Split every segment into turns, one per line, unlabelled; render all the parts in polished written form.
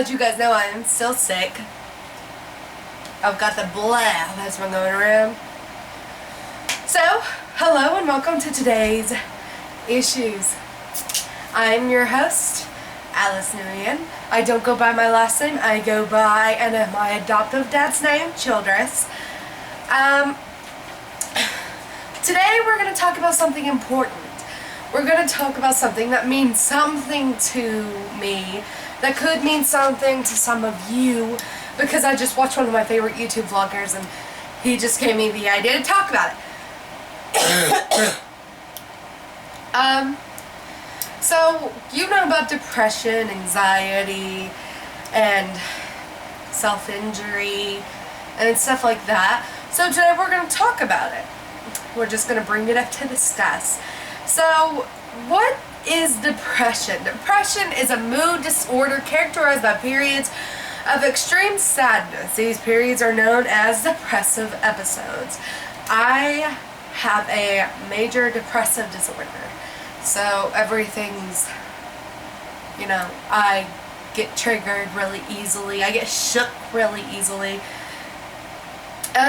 as you guys know, I am still sick. I've got the blah that's been going around. So, hello and welcome to today's issues. I'm your host, Alice Nguyen. I don't go by my last name. I go by my adoptive dad's name, Childress. Today we're going to talk about something important. We're going to talk about something that means something to me, that could mean something to some of you, because I just watched one of my favorite YouTube vloggers and he just gave me the idea to talk about it. So, you know about depression, anxiety, and self-injury, and stuff like that. So today we're going to talk about it. We're just going to bring it up to discuss. So, what is depression? Depression is a mood disorder characterized by periods of extreme sadness. These periods are known as depressive episodes. I have a major depressive disorder. So everything's, I get triggered really easily. I get shook really easily.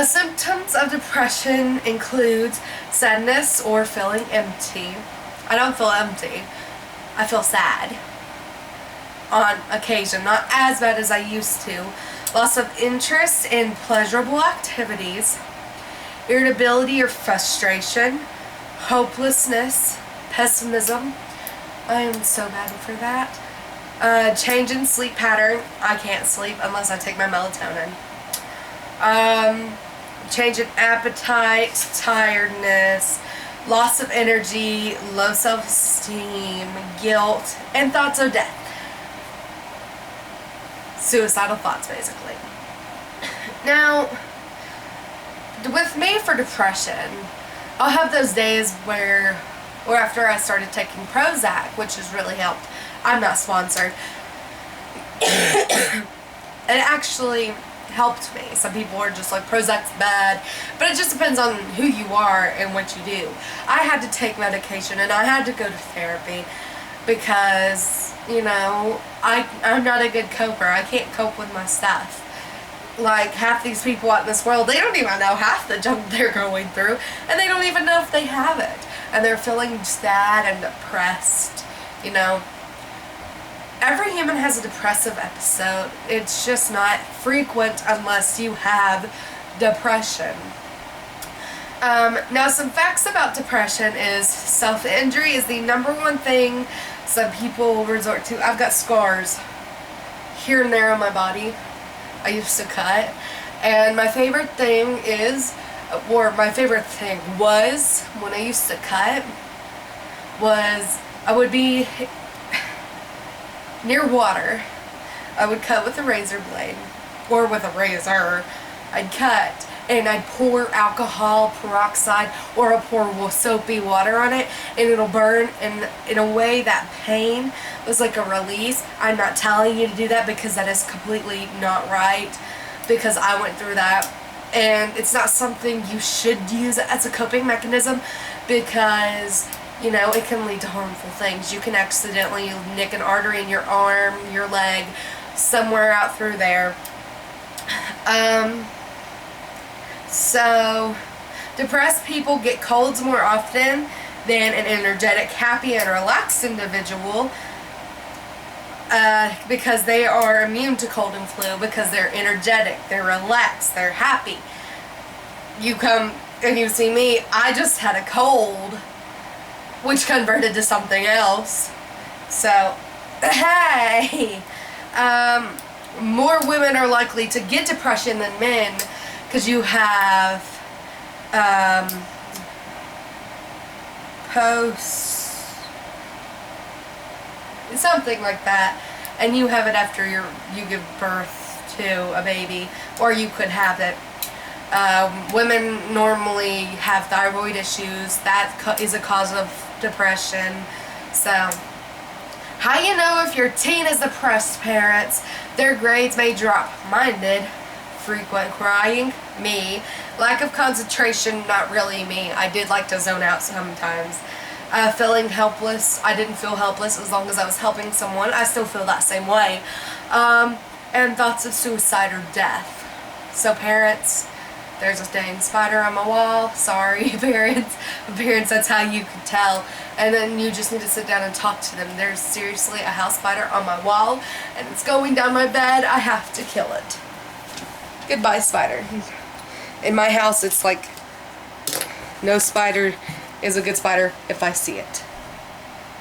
Symptoms of depression includes sadness or feeling empty. I don't feel empty. I feel sad on occasion, not as bad as I used to. Loss of interest in pleasurable activities, irritability or frustration, hopelessness, pessimism. I am so bad for that. Change in sleep pattern. I can't sleep unless I take my melatonin. Change in appetite, tiredness, loss of energy, low self-esteem, guilt, and thoughts of death. Suicidal thoughts, basically. Now, with me for depression, I'll have those days where, or after I started taking Prozac, which has really helped. I'm not sponsored. It actually helped me. Some people are just like, Prozac's bad, but it just depends on who you are and what you do. I had to take medication and I had to go to therapy because, I'm not a good coper. I can't cope with my stuff. Like, half these people out in this world, they don't even know half the junk they're going through, and they don't even know if they have it. And they're feeling sad and depressed, Every human has a depressive episode. It's just not frequent unless you have depression. Now, some facts about depression is self-injury is the #1 thing some people resort to. I've got scars here and there on my body. I used to cut. And my favorite thing is, or my favorite thing was, when I used to cut, was I would be near water. I would cut with a razor blade, or with a razor. I'd cut, and I'd pour alcohol peroxide, or I'll pour soapy water on it, and it'll burn, and in a way that pain was like a release. I'm not telling you to do that because that is completely not right, because I went through that, and it's not something you should use as a coping mechanism, because it can lead to harmful things. You can accidentally nick an artery in your arm, your leg, somewhere out through there. So, depressed people get colds more often than an energetic, happy, and relaxed individual, because they are immune to cold and flu, because they're energetic, they're relaxed, they're happy. You come and you see me, I just had a cold, which converted to something else. So, hey! More women are likely to get depression than men, because you have something like that, and you have it after you give birth to a baby, or you could have it. Women normally have thyroid issues. That is a cause of depression. So, how you know if your teen is depressed? Parents, their grades may drop. Mine did. Frequent crying, me. Lack of concentration, not really me. I did like to zone out sometimes. Feeling helpless. I didn't feel helpless as long as I was helping someone. I still feel that same way. and thoughts of suicide or death. So parents, there's a dang spider on my wall. Sorry, parents. Parents, that's how you can tell. And then you just need to sit down and talk to them. There's seriously a house spider on my wall, and it's going down my bed. I have to kill it. Goodbye, spider. In my house, it's like, no spider is a good spider if I see it.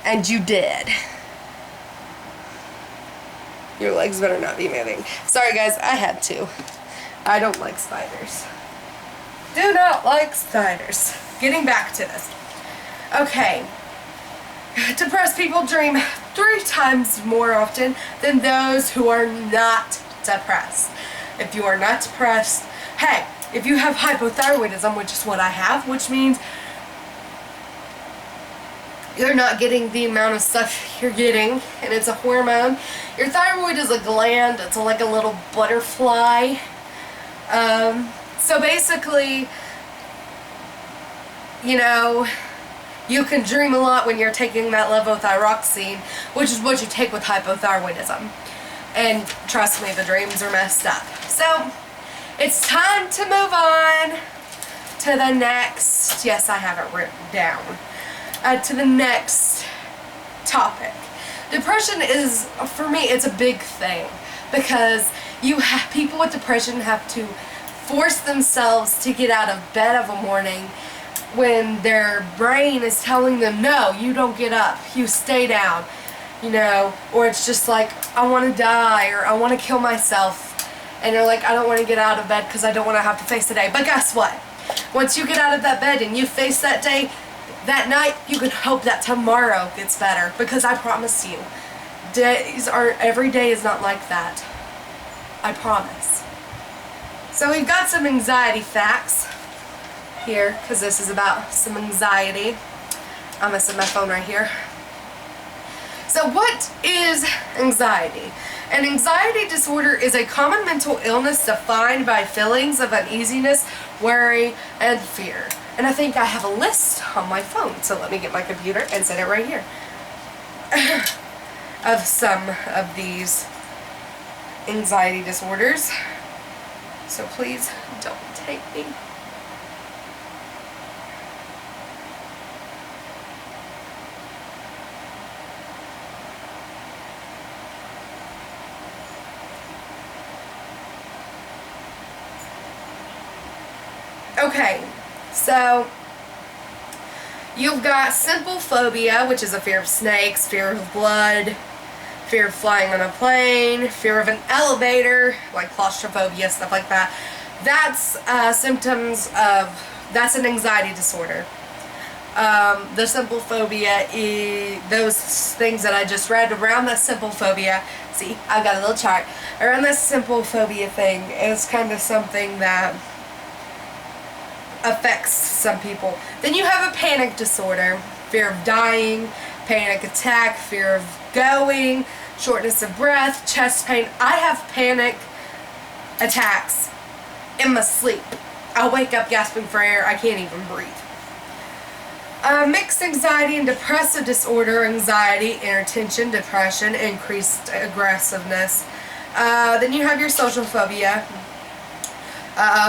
And you did. Your legs better not be moving. Sorry, guys, I had to. I don't like spiders. Do not like spiders. Getting back to this. Okay. Depressed people dream 3 times more often than those who are not depressed. If you are not depressed, hey, if you have hypothyroidism, which is what I have, which means you're not getting the amount of stuff you're getting, and it's a hormone. Your thyroid is a gland. It's like a little butterfly. So basically, you know, you can dream a lot when you're taking that levothyroxine, which is what you take with hypothyroidism. And trust me, the dreams are messed up. So, it's time to move on to the next, yes, I have it written down, to the next topic. Depression is, for me, it's a big thing, because people with depression have to force themselves to get out of bed of a morning when their brain is telling them, no, you don't get up, you stay down, you know, or it's just like, I want to die, or I want to kill myself, and they're like, I don't want to get out of bed because I don't want to have to face the day. But guess what? Once you get out of that bed and you face that day, that night, you can hope that tomorrow gets better, because I promise you, every day is not like that. I promise. So we've got some anxiety facts here, because this is about some anxiety. I'm going to set my phone right here. So what is anxiety? An anxiety disorder is a common mental illness defined by feelings of uneasiness, worry, and fear. And I think I have a list on my phone, so let me get my computer and set it right here of some of these anxiety disorders. So please don't take me. Okay, so you've got simple phobia, which is a fear of snakes, fear of blood, fear of flying on a plane, fear of an elevator, like claustrophobia, stuff like that. That's symptoms of, that's an anxiety disorder. The simple phobia is those things that I just read around that simple phobia. See, I've got a little chart. Around this simple phobia thing is kind of something that affects some people. Then you have a panic disorder, fear of dying, panic attack, fear of going, shortness of breath, chest pain. I have panic attacks in my sleep. I'll wake up gasping for air. I can't even breathe. Mixed anxiety and depressive disorder, anxiety, inattention, depression, increased aggressiveness. Then you have your social phobia.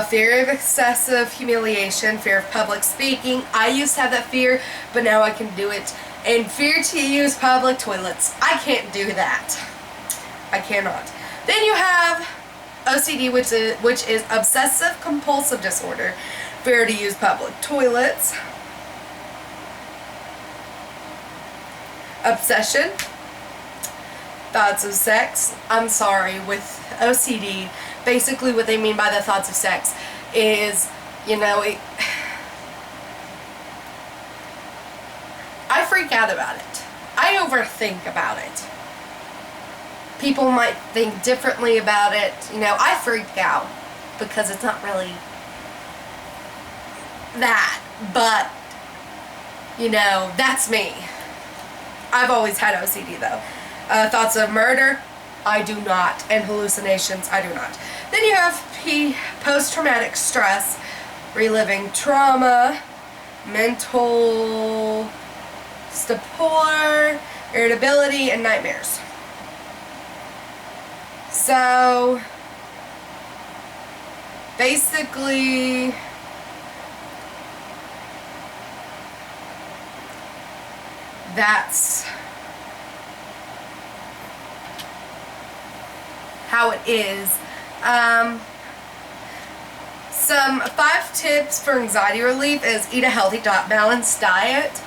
Fear of excessive humiliation, fear of public speaking. I used to have that fear, but now I can do it. And fear to use public toilets. I can't do that. I cannot. Then you have OCD, which is obsessive compulsive disorder. Fear to use public toilets. Obsession. Thoughts of sex. I'm sorry, with OCD, basically what they mean by the thoughts of sex is, you know, I freak out about it. I overthink about it. People might think differently about it. You know, I freak out because it's not really that, but, you know, that's me. I've always had OCD though. Thoughts of murder, I do not. And hallucinations, I do not. Then you have post-traumatic stress, reliving trauma, mental stupor, irritability, and nightmares. So basically, that's how it is. Some 5 tips for anxiety relief is eat a healthy, balanced diet.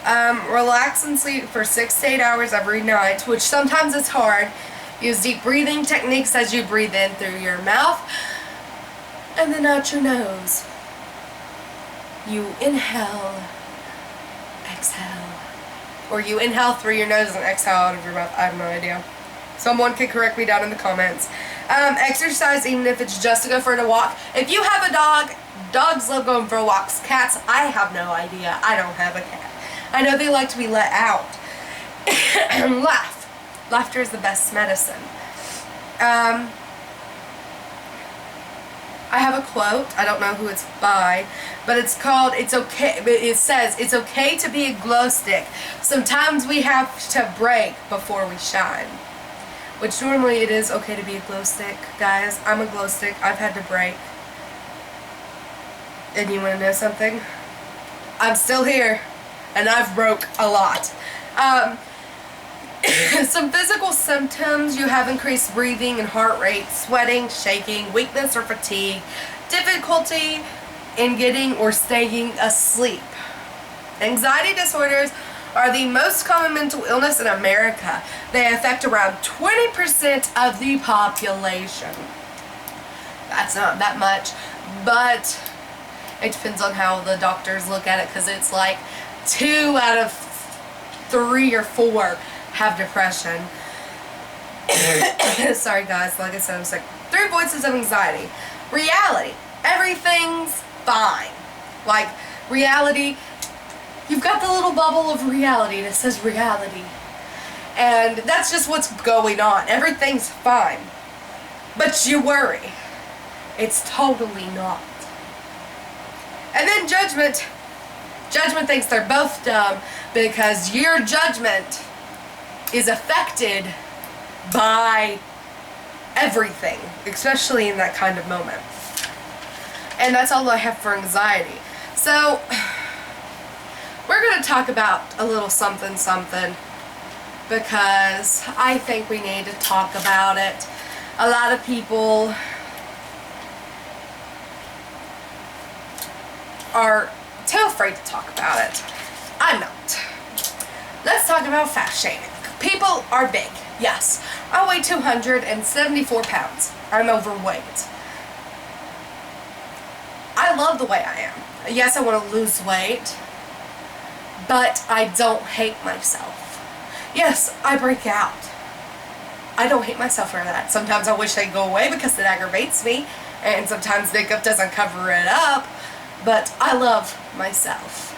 Relax and sleep for 6 to 8 hours every night, which sometimes is hard. Use deep breathing techniques as you breathe in through your mouth and then out your nose. You inhale, exhale. Or you inhale through your nose and exhale out of your mouth. I have no idea. Someone can correct me down in the comments. Exercise, even if it's just to go for a walk. If you have a dog, dogs love going for walks. Cats, I have no idea. I don't have a cat. I know they like to be let out. And laugh. Laughter is the best medicine. I have a quote. I don't know who it's by, but it's called, it says, it's okay to be a glow stick. Sometimes we have to break before we shine. Which normally it is okay to be a glow stick, guys. I'm a glow stick. I've had to break. And you want to know something? I'm still here, and I've broke a lot. Some physical symptoms: you have increased breathing and heart rate, sweating, shaking, weakness or fatigue, difficulty in getting or staying asleep. Anxiety disorders are the most common mental illness in America. They affect around 20% of the population. That's not that much, but it depends on how the doctors look at it, because it's like 2 out of 3 or 4 have depression. Sorry guys, like I said, I'm sick. 3 voices of anxiety. Reality. Everything's fine. Like, reality, you've got the little bubble of reality that says reality. And that's just what's going on. Everything's fine. But you worry. It's totally not. And then judgment. Judgment thinks they're both dumb because your judgment is affected by everything, especially in that kind of moment. And that's all I have for anxiety. So, we're going to talk about a little something because I think we need to talk about it. A lot of people are too afraid to talk about it. I'm not. Let's talk about fat shaming. People are big, yes. I weigh 274 pounds. I'm overweight. I love the way I am. Yes, I want to lose weight, but I don't hate myself. Yes, I break out. I don't hate myself for that. Sometimes I wish they'd go away because it aggravates me, and sometimes makeup doesn't cover it up, but I love myself.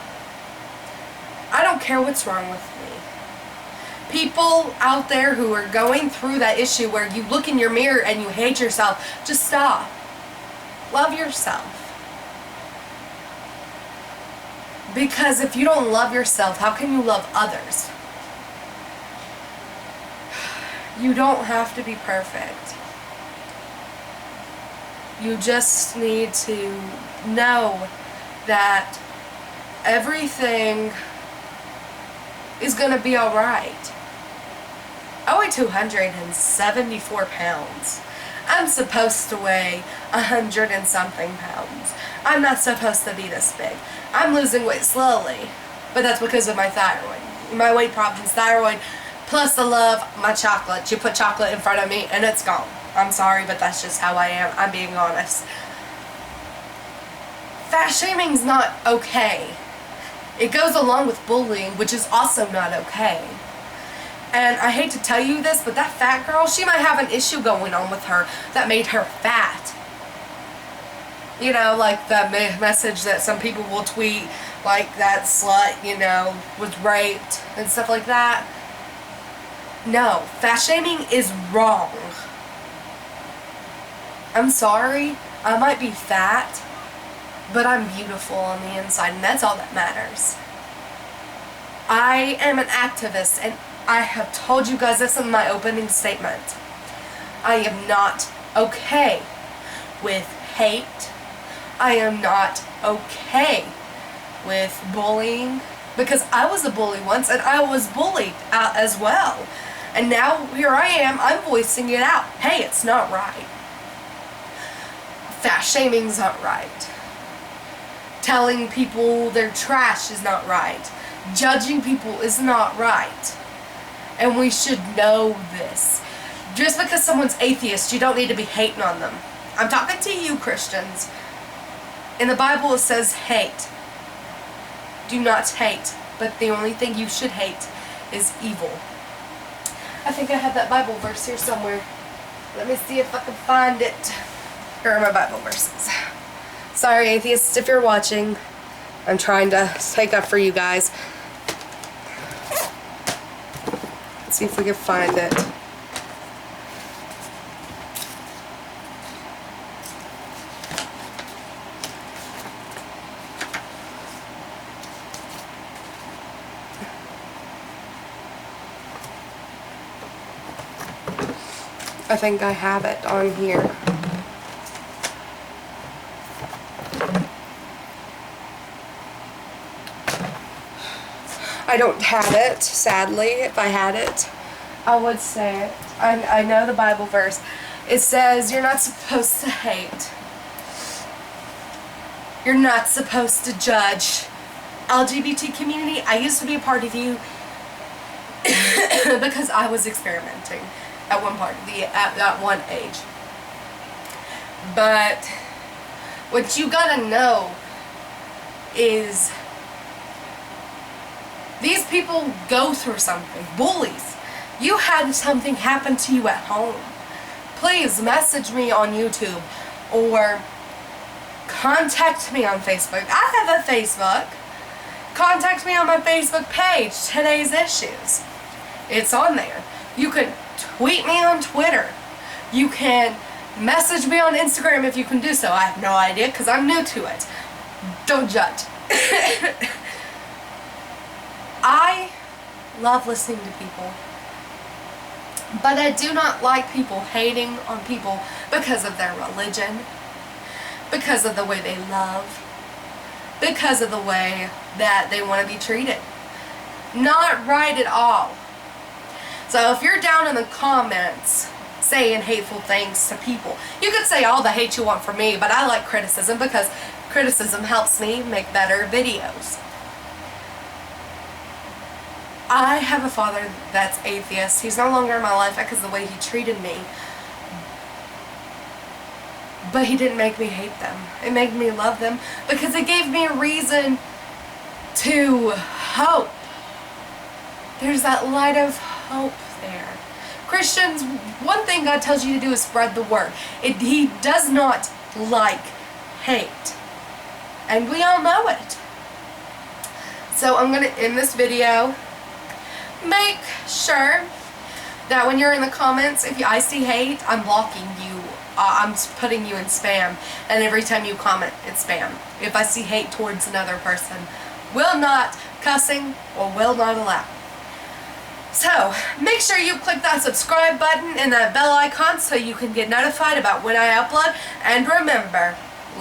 I don't care what's wrong with me. People out there who are going through that issue where you look in your mirror and you hate yourself, just stop. Love yourself. Because if you don't love yourself, how can you love others? You don't have to be perfect. You just need to know that everything is going to be alright. I weigh 274 pounds. I'm supposed to weigh 100 and something pounds. I'm not supposed to be this big. I'm losing weight slowly, but that's because of my thyroid. My weight problem's thyroid, plus I love my chocolate. You put chocolate in front of me and it's gone. I'm sorry, but that's just how I am. I'm being honest. Fat shaming's not okay. It goes along with bullying, which is also not okay. And I hate to tell you this, but that fat girl, she might have an issue going on with her that made her fat. You know, like the message that some people will tweet, like that slut, you know, was raped and stuff like that. No, fat shaming is wrong. I'm sorry, I might be fat, but I'm beautiful on the inside, and that's all that matters. I am an activist, and I have told you guys this in my opening statement. I am not okay with hate. I am not okay with bullying, because I was a bully once and I was bullied out as well. And now here I am, I'm voicing it out. Hey, it's not right. Fat shaming's not right. Telling people they're trash is not right. Judging people is not right. And we should know this. Just because someone's atheist, you don't need to be hating on them. I'm talking to you, Christians. In the Bible it says hate. Do not hate. But the only thing you should hate is evil. I think I have that Bible verse here somewhere. Let me see if I can find it. Here are my Bible verses. Sorry, atheists, if you're watching. I'm trying to take up for you guys. Let's see if we can find it. I think I have it on here. I don't have it, sadly. If I had it, I would say it. I know the Bible verse. It says you're not supposed to hate. You're not supposed to judge. LGBT community, I used to be a part of you because I was experimenting at one part, at that one age. But what you gotta know is these people go through something. Bullies. You had something happen to you at home. Please message me on YouTube or contact me on Facebook. I have a Facebook. Contact me on my Facebook page, Today's Issues. It's on there. You can tweet me on Twitter. You can message me on Instagram if you can do so. I have no idea because I'm new to it. Don't judge. I love listening to people, but I do not like people hating on people because of their religion, because of the way they love, because of the way that they want to be treated. Not right at all. So if you're down in the comments saying hateful things to people, you could say all the hate you want from me, but I like criticism because criticism helps me make better videos. I have a father that's atheist. He's no longer in my life because of the way he treated me. But he didn't make me hate them. It made me love them because it gave me a reason to hope. There's that light of hope there. Christians, one thing God tells you to do is spread the word. He does not like hate. And we all know it. So I'm going to end this video. Make sure that when you're in the comments, if I see hate, I'm blocking you. I'm putting you in spam. And every time you comment, it's spam. If I see hate towards another person, will not cussing or will not allow. So, make sure you click that subscribe button and that bell icon so you can get notified about when I upload. And remember,